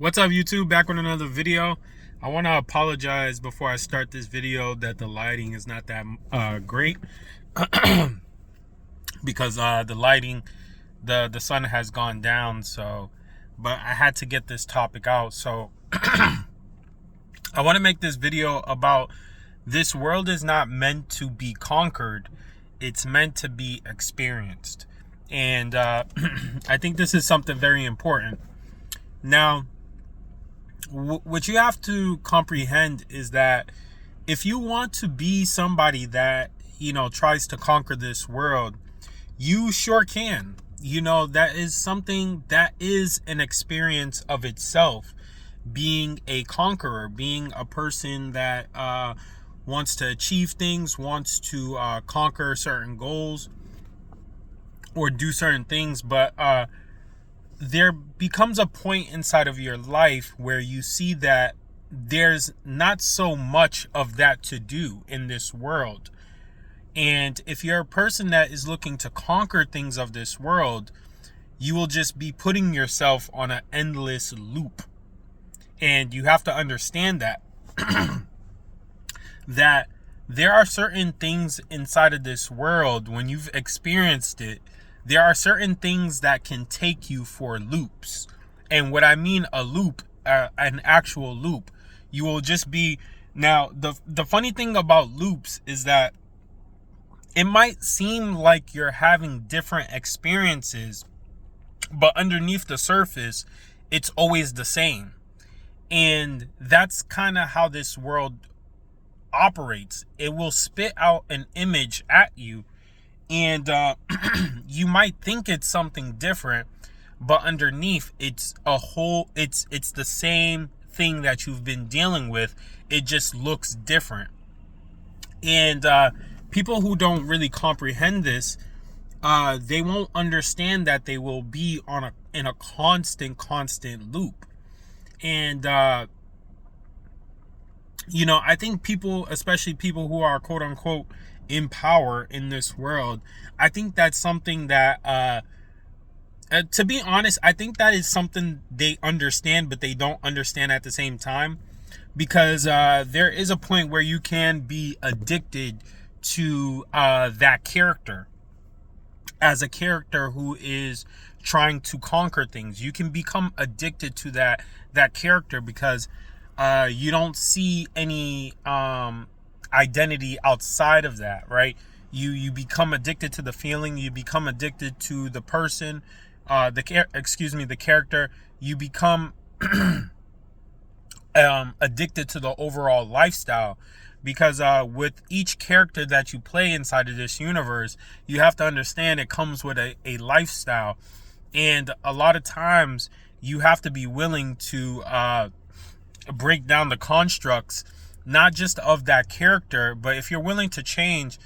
What's up, YouTube? Back with another video. I want to apologize before I start this video that the lighting is not that great because the lighting, the sun has gone down. So, but I had to get this topic out. So I want to make this video about this world is not meant to be conquered. It's meant to be experienced. And I think this is something very important. Now, what you have to comprehend is that if you want to be somebody that, tries to conquer this world, you sure can. That is something that is an experience of itself. Being a conqueror, being a person that wants to achieve things, wants to conquer certain goals or do certain things. But there becomes a point inside of your life where you see that there's not so much of that to do in this world. And if you're a person that is looking to conquer things of this world, you will just be putting yourself on an endless loop. And you have to understand that that there are certain things inside of this world, when you've experienced it, there are certain things that can take you for loops. And what I mean a loop, an actual loop, you will just be... Now, the funny thing about loops is that it might seem like you're having different experiences, but underneath the surface, it's always the same. And that's kind of how this world operates. It will spit out an image at you, and you might think it's something different, but underneath it's the same thing that you've been dealing with. It just looks different. And people who don't really comprehend this, they won't understand that they will be in a constant loop. And I think people, especially people who are quote unquote in power in this world, I think that's something that to be honest, I think that is something they understand, but they don't understand at the same time, because there is a point where you can be addicted to that character. As a character who is trying to conquer things, you can become addicted to that character, because you don't see any identity outside of that, right? You become addicted to the feeling, you become addicted to the person, the character. You become addicted to the overall lifestyle, because with each character that you play inside of this universe, you have to understand it comes with a lifestyle. And a lot of times you have to be willing to break down the constructs, not just of that character, but if you're willing to change,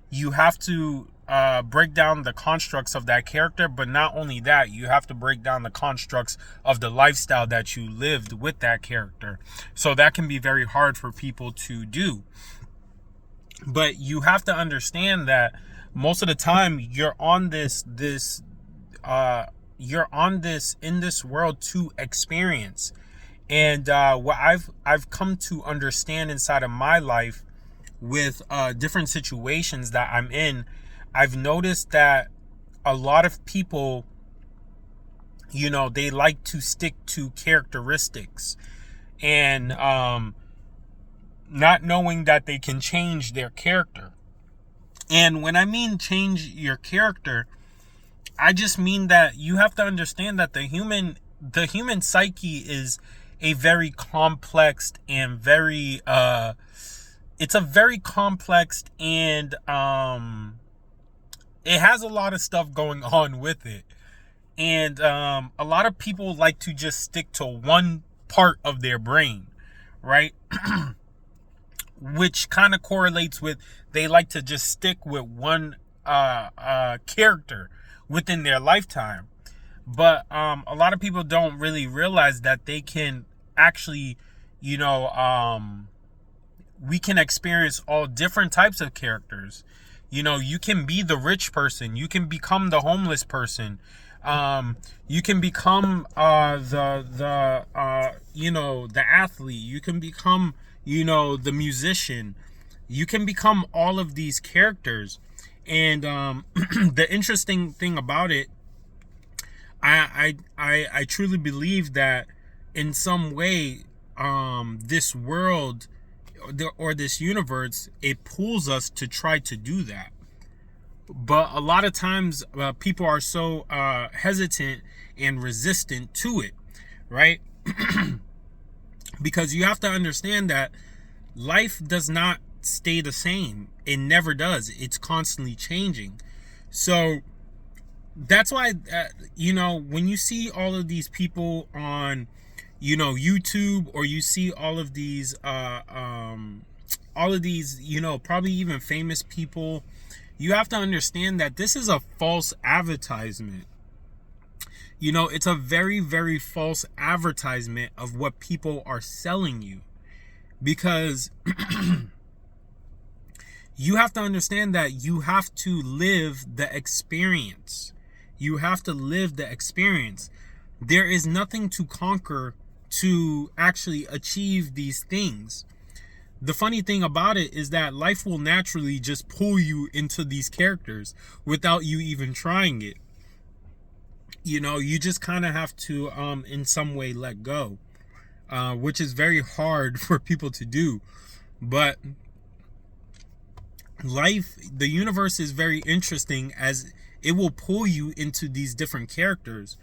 you have to break down the constructs of that character. But not only that, you have to break down the constructs of the lifestyle that you lived with that character. So that can be very hard for people to do. But you have to understand that most of the time you're on this in this world to experience. And what I've come to understand inside of my life with different situations that I'm in, I've noticed that a lot of people, they like to stick to characteristics, and not knowing that they can change their character. And when I mean change your character, I just mean that you have to understand that the human psyche is a very complex and very it's a very complex, and it has a lot of stuff going on with it. And a lot of people like to just stick to one part of their brain, right? Which kind of correlates with, they like to just stick with one character within their lifetime. But a lot of people don't really realize that they can actually, we can experience all different types of characters. You can be the rich person, you can become the homeless person, you can become the the athlete. You can become, the musician. You can become all of these characters. And the interesting thing about it, I truly believe that in some way, this world or this universe, it pulls us to try to do that. But a lot of times people are so hesitant and resistant to it, right? Because you have to understand that life does not stay the same. It never does. It's constantly changing. So that's why, when you see all of these people on, YouTube, or you see all of these, probably even famous people, you have to understand that this is a false advertisement. It's a very, very false advertisement of what people are selling you. Because you have to understand that you have to live the experience. You have to live the experience. There is nothing to conquer to actually achieve these things. The funny thing about it is that life will naturally just pull you into these characters without you even trying it. You just kind of have to, in some way, let go, which is very hard for people to do. But the universe is very interesting, as it will pull you into these different characters.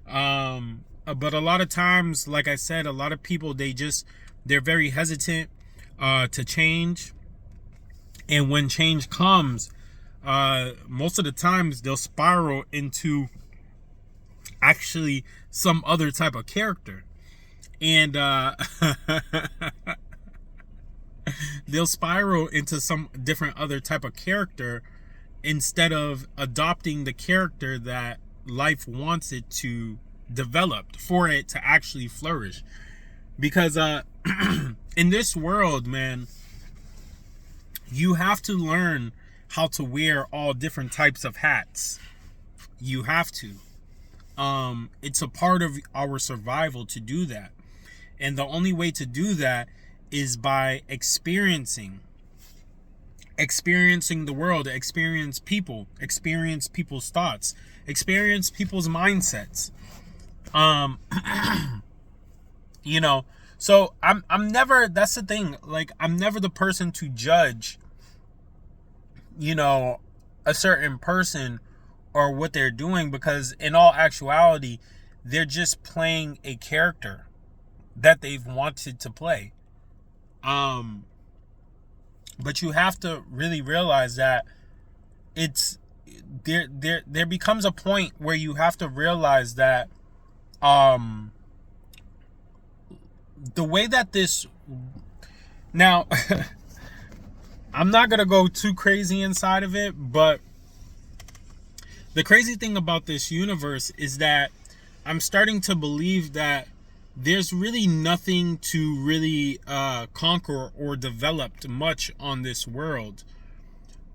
But a lot of times, like I said, a lot of people, they're very hesitant to change. And when change comes, most of the times they'll spiral into actually some other type of character. And they'll spiral into some different other type of character instead of adopting the character that life wants it to develop for it to actually flourish. Because in this world, man, you have to learn how to wear all different types of hats. You have to. It's a part of our survival to do that. And the only way to do that is by experiencing the world, experience people's thoughts, experience people's mindsets. So I'm never, that's the thing, like, I'm never the person to judge, a certain person or what they're doing, because in all actuality, they're just playing a character that they've wanted to play. But you have to really realize that it's there becomes a point where you have to realize that the way that this now I'm not gonna go too crazy inside of it, but the crazy thing about this universe is that I'm starting to believe that there's really nothing to really conquer or develop much on this world.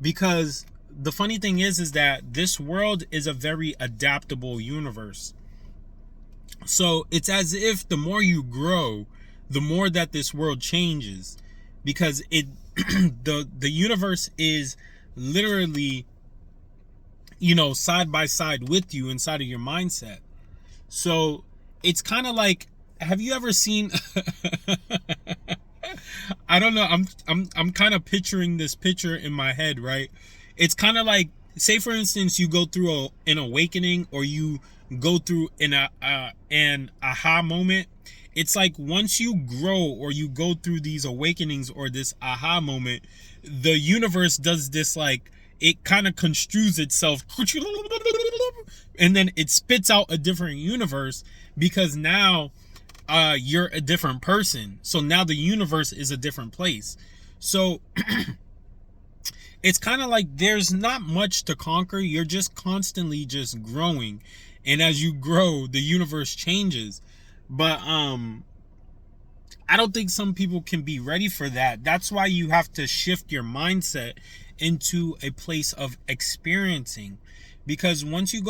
Because the funny thing is that this world is a very adaptable universe. So it's as if the more you grow, the more that this world changes. Because the universe is literally, side by side with you inside of your mindset. So it's kind of like, have you ever seen I don't know, I'm kind of picturing this picture in my head, right? It's kind of like, say for instance, you go through an awakening, or you go through an aha moment. It's like once you grow or you go through these awakenings or this aha moment, the universe does this, like, it kind of construes itself and then it spits out a different universe, because now you're a different person. So now the universe is a different place. So it's kind of like there's not much to conquer. You're just constantly just growing. And as you grow, the universe changes. But I don't think some people can be ready for that. That's why you have to shift your mindset into a place of experiencing. Because once you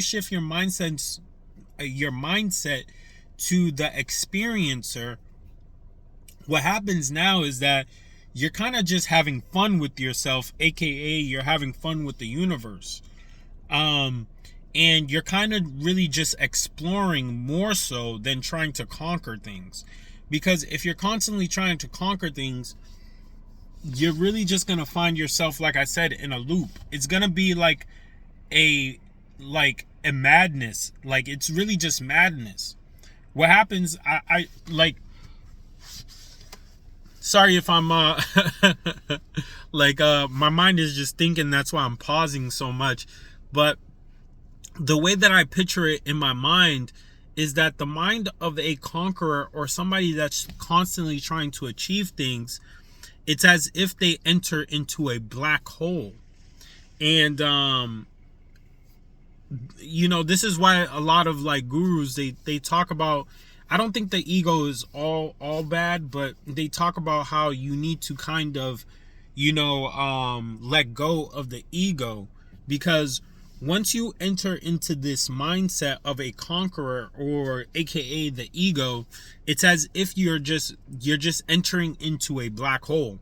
shift your mindset to the experiencer, what happens now is that you're kind of just having fun with yourself, aka you're having fun with the universe. And you're kind of really just exploring more so than trying to conquer things. Because if you're constantly trying to conquer things, you're really just going to find yourself, like I said, in a loop. It's going to be like a madness. Like, it's really just madness. What happens, I like, sorry if I'm my mind is just thinking, that's why I'm pausing so much. But the way that I picture it in my mind is that the mind of a conqueror, or somebody that's constantly trying to achieve things, it's as if they enter into a black hole. And this is why a lot of like gurus, they talk about, I don't think the ego is all bad, but they talk about how you need to kind of let go of the ego, because once you enter into this mindset of a conqueror, or aka the ego, it's as if you're just entering into a black hole.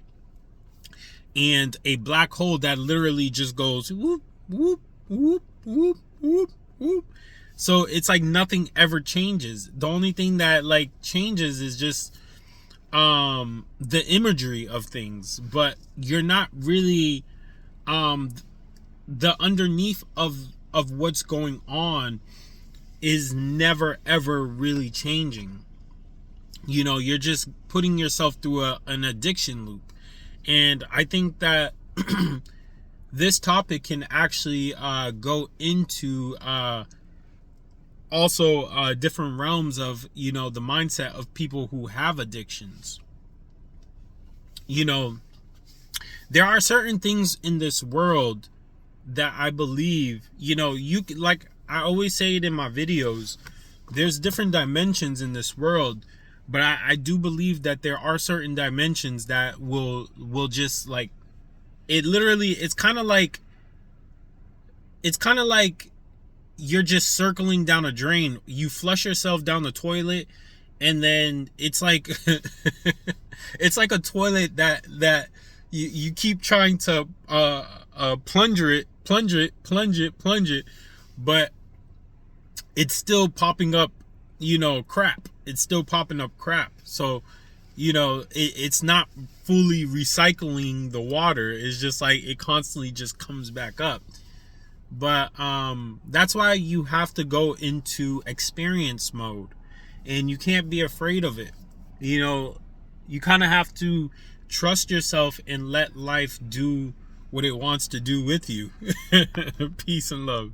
And a black hole that literally just goes whoop, whoop, whoop, whoop, whoop, whoop. So it's like nothing ever changes. The only thing that like changes is just the imagery of things, but you're not really the underneath of what's going on is never ever really changing. You're just putting yourself through an addiction loop. And I think that this topic can actually go into also different realms of the mindset of people who have addictions. There are certain things in this world that I believe, you like I always say it in my videos, there's different dimensions in this world, but I do believe that there are certain dimensions that will just like, it's kind of like you're just circling down a drain. You flush yourself down the toilet, and then it's like it's like a toilet that you keep trying to plunge it, but it's still popping up, crap. It's still popping up crap. So, it's not fully recycling the water. It's just like it constantly just comes back up. But that's why you have to go into experience mode, and you can't be afraid of it. You kind of have to trust yourself and let life do what it wants to do with you. Peace and love.